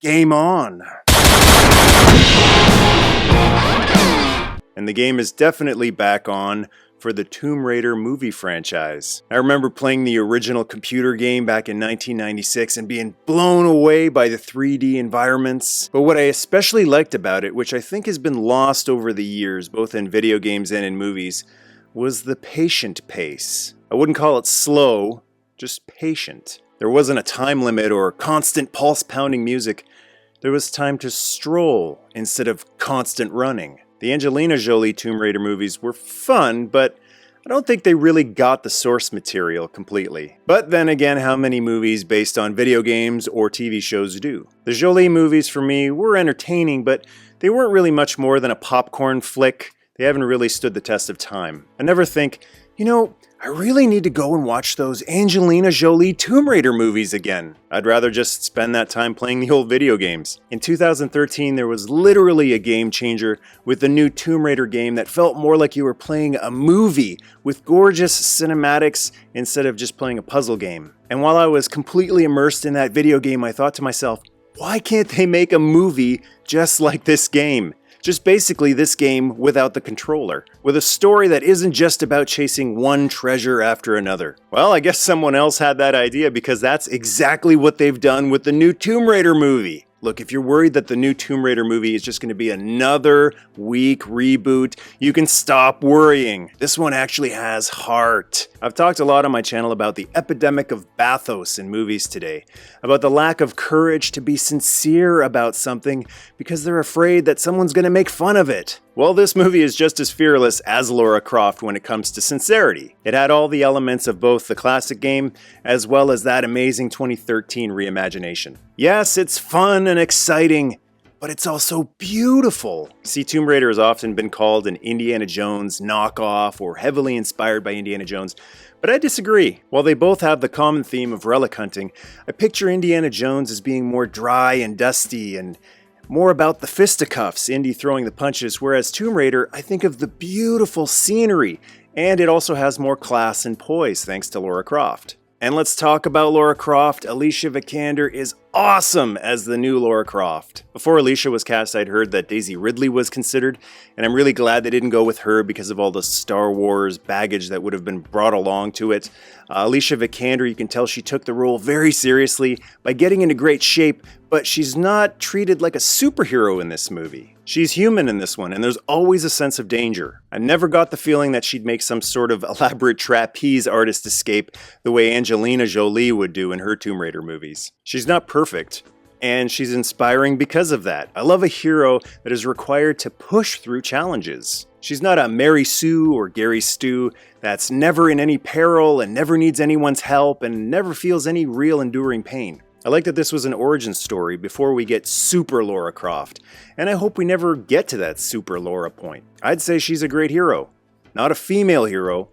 game on. And the game is definitely back on for the Tomb Raider movie franchise. I remember playing the original computer game back in 1996 and being blown away by the 3D environments. But what I especially liked about it, which I think has been lost over the years, both in video games and in movies, was the patient pace. I wouldn't call it slow, just patient. There wasn't a time limit or constant pulse-pounding music. There was time to stroll instead of constant running. The Angelina Jolie Tomb Raider movies were fun, but I don't think they really got the source material completely. But then again, how many movies based on video games or TV shows do? The Jolie movies for me were entertaining, but they weren't really much more than a popcorn flick. They haven't really stood the test of time. I never think, I really need to go and watch those Angelina Jolie Tomb Raider movies again. I'd rather just spend that time playing the old video games. In 2013, there was literally a game changer with the new Tomb Raider game that felt more like you were playing a movie with gorgeous cinematics instead of just playing a puzzle game. And while I was completely immersed in that video game, I thought to myself, why can't they make a movie just like this game? Just basically this game without the controller, with a story that isn't just about chasing one treasure after another. Well, I guess someone else had that idea because that's exactly what they've done with the new Tomb Raider movie. Look, if you're worried that the new Tomb Raider movie is just going to be another weak reboot, you can stop worrying. This one actually has heart. I've talked a lot on my channel about the epidemic of bathos in movies today, about the lack of courage to be sincere about something because they're afraid that someone's going to make fun of it. Well, this movie is just as fearless as Lara Croft when it comes to sincerity. It had all the elements of both the classic game as well as that amazing 2013 reimagination. Yes, it's fun and exciting, but it's also beautiful. See, Tomb Raider has often been called an Indiana Jones knockoff or heavily inspired by Indiana Jones, but I disagree. While they both have the common theme of relic hunting, I picture Indiana Jones as being more dry and dusty and more about the fisticuffs, Indy throwing the punches, whereas Tomb Raider, I think of the beautiful scenery, and it also has more class and poise thanks to Lara Croft. And let's talk about Lara Croft. Alicia Vikander is awesome as the new Lara Croft. Before Alicia was cast, I'd heard that Daisy Ridley was considered, and I'm really glad they didn't go with her because of all the Star Wars baggage that would have been brought along to it. Alicia Vikander, you can tell she took the role very seriously by getting into great shape, but she's not treated like a superhero in this movie. She's human in this one, and there's always a sense of danger. I never got the feeling that she'd make some sort of elaborate trapeze artist escape the way Angelina Jolie would do in her Tomb Raider movies. She's not perfect, and she's inspiring because of that. I love a hero that is required to push through challenges. She's not a Mary Sue or Gary Stu that's never in any peril and never needs anyone's help and never feels any real enduring pain. I like that this was an origin story before we get super Lara Croft, and I hope we never get to that super Lara point. I'd say she's a great hero. Not a female hero,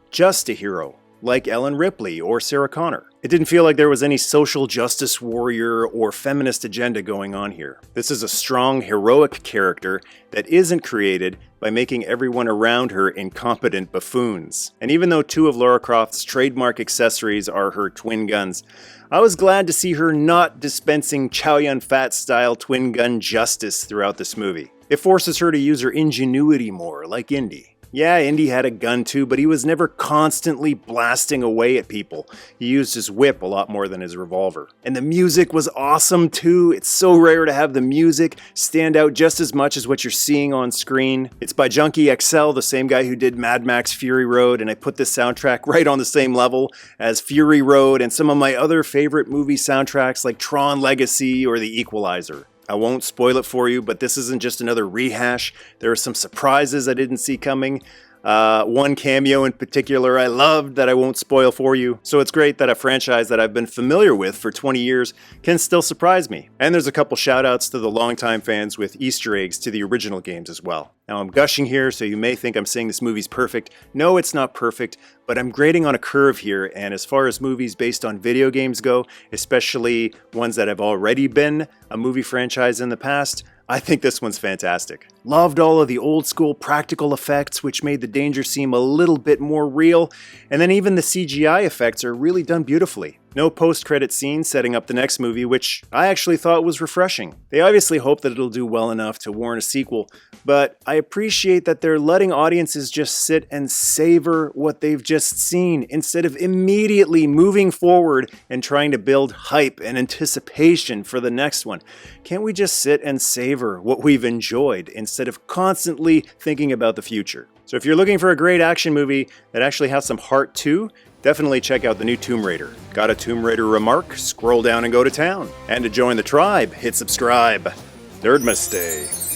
just a hero, like Ellen Ripley or Sarah Connor. It didn't feel like there was any social justice warrior or feminist agenda going on here. This is a strong, heroic character that isn't created by making everyone around her incompetent buffoons. And even though two of Lara Croft's trademark accessories are her twin guns, I was glad to see her not dispensing Chow Yun-Fat style twin gun justice throughout this movie. It forces her to use her ingenuity more, like Indy. Yeah, Indy had a gun too, but he was never constantly blasting away at people. He used his whip a lot more than his revolver. And the music was awesome too. It's so rare to have the music stand out just as much as what you're seeing on screen. It's by Junkie XL, the same guy who did Mad Max Fury Road, and I put this soundtrack right on the same level as Fury Road and some of my other favorite movie soundtracks like Tron Legacy or The Equalizer. I won't spoil it for you, but this isn't just another rehash. There are some surprises I didn't see coming. One cameo in particular I loved that I won't spoil for you. So it's great that a franchise that I've been familiar with for 20 years can still surprise me. And there's a couple shout outs to the longtime fans with Easter eggs to the original games as well. Now I'm gushing here, so you may think I'm saying this movie's perfect. No, it's not perfect, but I'm grading on a curve here, and as far as movies based on video games go, especially ones that have already been a movie franchise in the past, I think this one's fantastic. Loved all of the old school practical effects, which made the danger seem a little bit more real. And then even the CGI effects are really done beautifully. No post-credit scene setting up the next movie, which I actually thought was refreshing. They obviously hope that it'll do well enough to warrant a sequel, but I appreciate that they're letting audiences just sit and savor what they've just seen instead of immediately moving forward and trying to build hype and anticipation for the next one. Can't we just sit and savor what we've enjoyed instead of constantly thinking about the future? So if you're looking for a great action movie that actually has some heart too, definitely check out the new Tomb Raider. Got a Tomb Raider remark? Scroll down and go to town. And to join the tribe, hit subscribe. Nerdmaste.